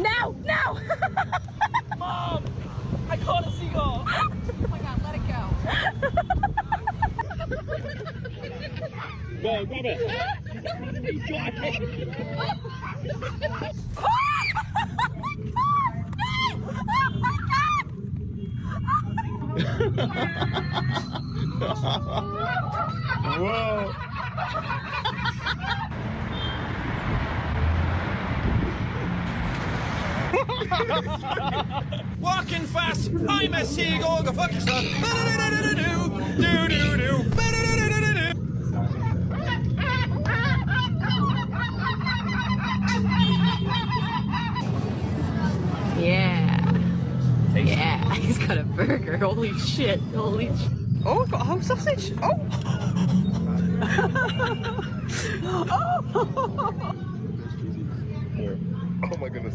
Now! Now! Mom! I caught a seagull! Oh my god, let it go. Go, grab it! You got it! Whoa. Walking fast, I'm a seagull, go fuck yourself. Do-do-do-do-do. Yeah. Yeah, he's got a burger. Holy shit. Holy shit. Oh, I've got a whole sausage. Oh. Here. Oh my goodness.